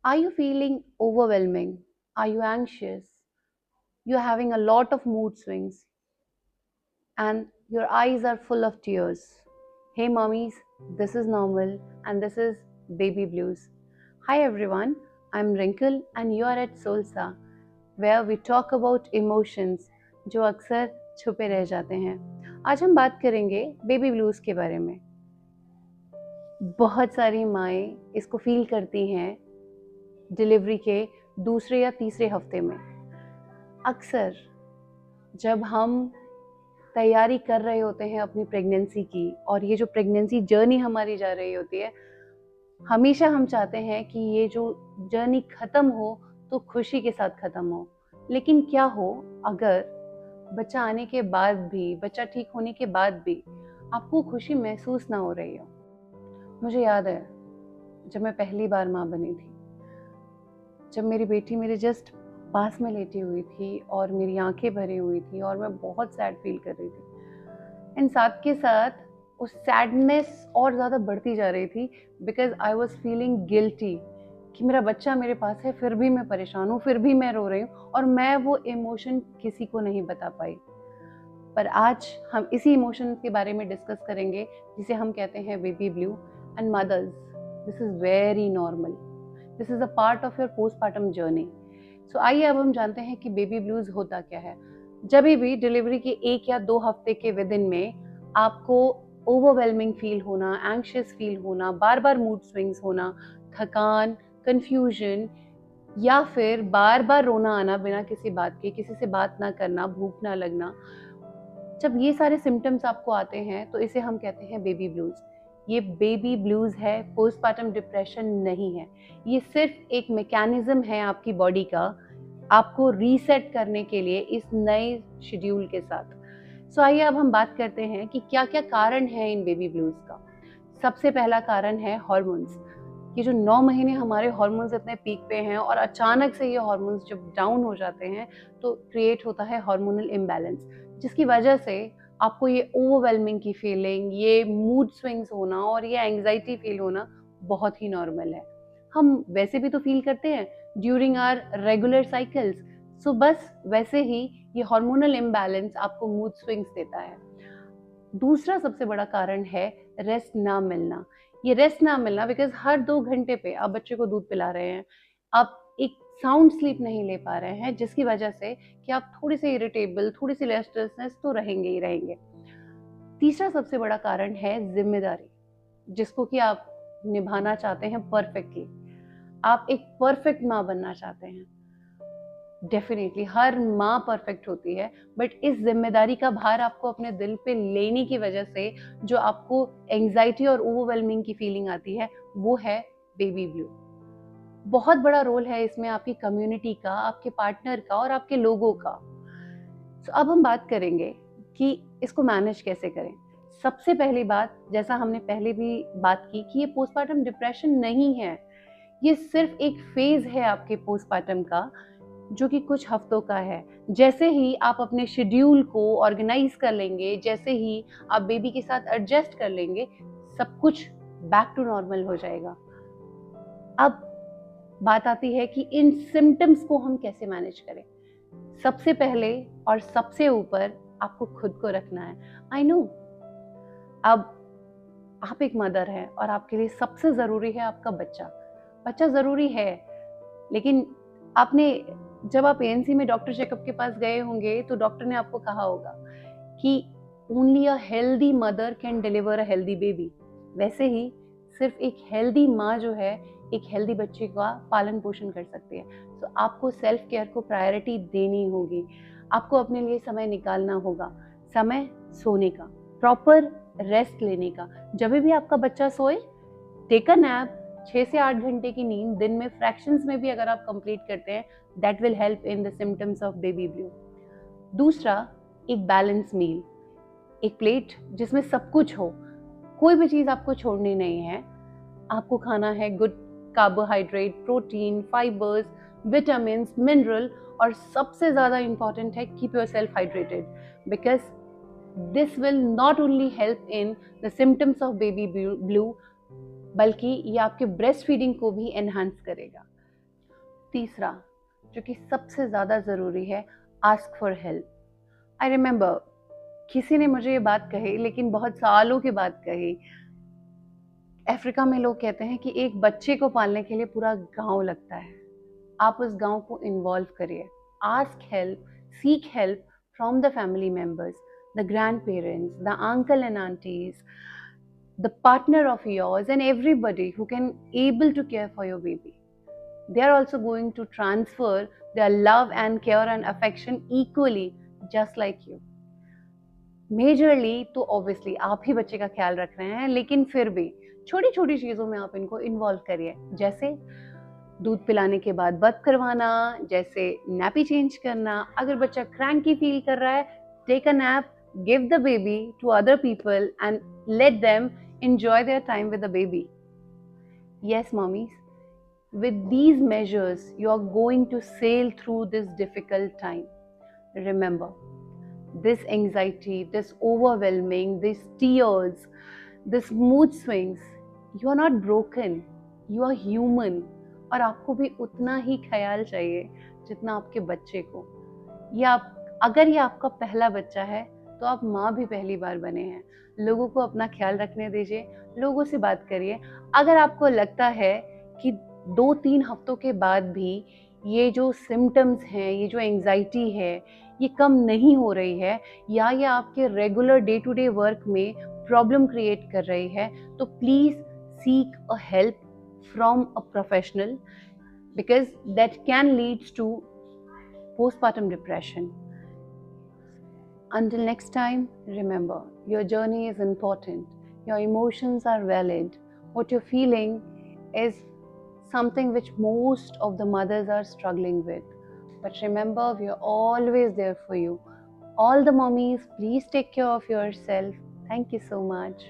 Are you feeling overwhelming? Are you anxious? You're having a lot of mood swings and your eyes are full of tears. Hey mummies, this is normal and this is baby blues. Hi everyone, I'm Wrinkle and you are at Solsa where we talk about emotions जो अक्सर छुपे रह जाते हैं. आज हम बात करेंगे बेबी ब्लूज के बारे में. बहुत सारी माएँ इसको फील करती हैं डिलीवरी के दूसरे या तीसरे हफ्ते में. अक्सर जब हम तैयारी कर रहे होते हैं अपनी प्रेगनेंसी की और ये जो प्रेगनेंसी जर्नी हमारी जा रही होती है, हमेशा हम चाहते हैं कि ये जो जर्नी ख़त्म हो तो खुशी के साथ ख़त्म हो. लेकिन क्या हो अगर बच्चा आने के बाद भी, बच्चा ठीक होने के बाद भी आपको खुशी महसूस ना हो रही हो. मुझे याद है जब मैं पहली बार माँ बनी थी, जब मेरी बेटी मेरे जस्ट पास में लेटी हुई थी और मेरी आंखें भरी हुई थी और मैं बहुत सैड फील कर रही थी. एंड साथ के साथ उस सैडनेस और ज़्यादा बढ़ती जा रही थी because I was feeling guilty कि मेरा बच्चा मेरे पास है, फिर भी मैं परेशान हूँ, फिर भी मैं रो रही हूँ और मैं वो इमोशन किसी को नहीं बता पाई. पर आज हम इसी इमोशन के बारे में डिस्कस करेंगे जिसे हम कहते हैं baby blue. And mothers, this is very normal. This is a part of your postmortem journey. So आइए अब हम जानते हैं कि बेबी ब्लूज होता क्या है. जब भी डिलीवरी के 1 या 2 हफ्ते के विद इन में आपको ओवरवेलमिंग फील होना, एंग्शियस फील होना, बार बार मूड स्विंग्स होना, थकान, कंफ्यूजन या फिर बार बार रोना आना बिना किसी बात के, किसी से बात ना करना, भूख ना लगना, जब ये सारे सिम्टम्स आपको आते हैं तो इसे हम कहते हैं बेबी ब्लूज. ये बेबी ब्लूज है, पोस्टमार्टम डिप्रेशन नहीं है. ये सिर्फ एक मैकेनिज्म है आपकी बॉडी का आपको रीसेट करने के लिए इस नए शेड्यूल के साथ. सो आइए अब हम बात करते हैं कि क्या क्या कारण है इन बेबी ब्लूज का. सबसे पहला कारण है हार्मोन्स. ये जो 9 महीने हमारे हार्मोन्स इतने पीक पे हैं और अचानक से ये हार्मोन्स जब डाउन हो जाते हैं तो क्रिएट होता है हार्मोनल इम्बैलेंस, जिसकी वजह से आपको ये ओवरवेलमिंग की फीलिंग, ये मूड स्विंग्स होना और ये एंग्जाइटी फील होना बहुत ही नॉर्मल है. हम वैसे भी तो फील करते हैं ड्यूरिंग आवर रेगुलर साइकिल्स. सो बस वैसे ही ये हार्मोनल इम्बैलेंस आपको मूड स्विंग्स देता है. दूसरा सबसे बड़ा कारण है रेस्ट ना मिलना. ये रेस्ट ना मिलना बिकॉज हर 2 घंटे पे आप बच्चे को दूध पिला रहे हैं, आप एक साउंड स्लीप नहीं ले पा रहे हैं, जिसकी वजह से कि आप थोड़ी सी इरिटेबल, थोड़ी सी रेस्टलेसनेस तो रहेंगे ही रहेंगे. तीसरा सबसे बड़ा कारण है जिम्मेदारी, जिसको कि आप निभाना चाहते हैं परफेक्टली. आप एक परफेक्ट माँ बनना चाहते हैं. डेफिनेटली हर माँ परफेक्ट होती है, बट इस जिम्मेदारी का भार आपको अपने दिल पे लेने की वजह से जो आपको एंग्जाइटी और ओवरवेलमिंग की फीलिंग आती है वो है बेबी ब्लू. बहुत बड़ा रोल है इसमें आपकी कम्युनिटी का, आपके पार्टनर का और आपके लोगों का. तो अब हम बात करेंगे कि इसको मैनेज कैसे करें. सबसे पहली बात, जैसा हमने पहले भी बात की, कि ये पोस्टमार्टम डिप्रेशन नहीं है. ये सिर्फ एक फेज है आपके पोस्टमार्टम का जो कि कुछ हफ्तों का है. जैसे ही आप अपने शेड्यूल को ऑर्गेनाइज कर लेंगे, जैसे ही आप बेबी के साथ एडजस्ट कर लेंगे, सब कुछ बैक टू नॉर्मल हो जाएगा. अब बात आती है कि इन सिम्टम्स को हम कैसे मैनेज करें. सबसे पहले और सबसे ऊपर आपको खुद को रखना है. आई नो अब आप एक मदर हैं और आपके लिए सबसे ज़रूरी है आपका बच्चा. बच्चा ज़रूरी है, लेकिन आपने जब आप एएनसी में डॉक्टर चेकअप के पास गए होंगे तो डॉक्टर ने आपको कहा होगा कि only a healthy mother can deliver a healthy baby. वैसे ही सिर्फ एक हेल्दी माँ जो है एक हेल्दी बच्चे का पालन पोषण कर सकती है. तो आपको सेल्फ केयर को प्रायोरिटी देनी होगी. आपको अपने लिए समय निकालना होगा, समय सोने का, प्रॉपर रेस्ट लेने का. जब भी आपका बच्चा सोए, टेक अ नैप. 6 से 8 घंटे की नींद दिन में फ्रैक्शंस में भी अगर आप कंप्लीट करते हैं, that will help in the symptoms of baby blue. दूसरा, एक बैलेंस मील, एक प्लेट जिसमें सब कुछ हो. कोई भी चीज़ आपको छोड़नी नहीं है. आपको खाना है good carbohydrate, protein, fibres, vitamin, mineral, और सबसे ज़्यादा इंपॉर्टेंट है keep your self hydrated because this will not only help in the symptoms of baby blue, बल्कि ये आपके ब्रेस्ट फीडिंग को भी एनहांस करेगा. तीसरा जो कि सबसे ज़्यादा ज़रूरी है, ask for help. I remember किसी ने मुझे ये बात कही, लेकिन बहुत सालों के बाद कही। अफ्रीका में लोग कहते हैं कि एक बच्चे को पालने के लिए पूरा गांव लगता है। आप उस गांव को इन्वॉल्व करिए। Ask help, seek help from the family members, the grand parents, the uncle and aunties, the partner of yours, and everybody who can able to care for your baby. They are also going to transfer their love and care and affection equally, just like you. Majorly तो obviously आप ही बच्चे का ख्याल रख रहे हैं, लेकिन फिर भी छोटी छोटी चीज़ों में आप इनको इन्वॉल्व करिए, जैसे दूध पिलाने के बाद बर्प करवाना, जैसे नैपी चेंज करना। अगर बच्चा क्रैंकी फील कर रहा है, take a nap, give the baby to other people and let them enjoy their time with the baby. Yes, mommies, with these measures, you are going to sail through this difficult time. Remember, this anxiety, this overwhelming, these tears, this mood swings, you are not broken, you are human. और आपको भी उतना ही ख्याल चाहिए जितना आपके बच्चे को। अगर ये आपका पहला बच्चा है तो आप माँ भी पहली बार बने हैं। लोगों को अपना ख्याल रखने दीजिए, लोगों से बात करिए। अगर आपको लगता है कि 2-3 हफ्तों के बाद भी ये जो सिम्टम्स हैं, ये जो एंजाइटी है, ये कम नहीं हो रही है, या ये आपके regular day to day work में प्रॉब्लम क्रिएट कर रही है, तो please seek a help from a professional, because that can leads to postpartum depression. Until next time, remember, your journey is important. Your emotions are valid. What you're feeling is something which most of the mothers are struggling with. But remember, we are always there for you. All the mommies, please take care of yourself. Thank you so much.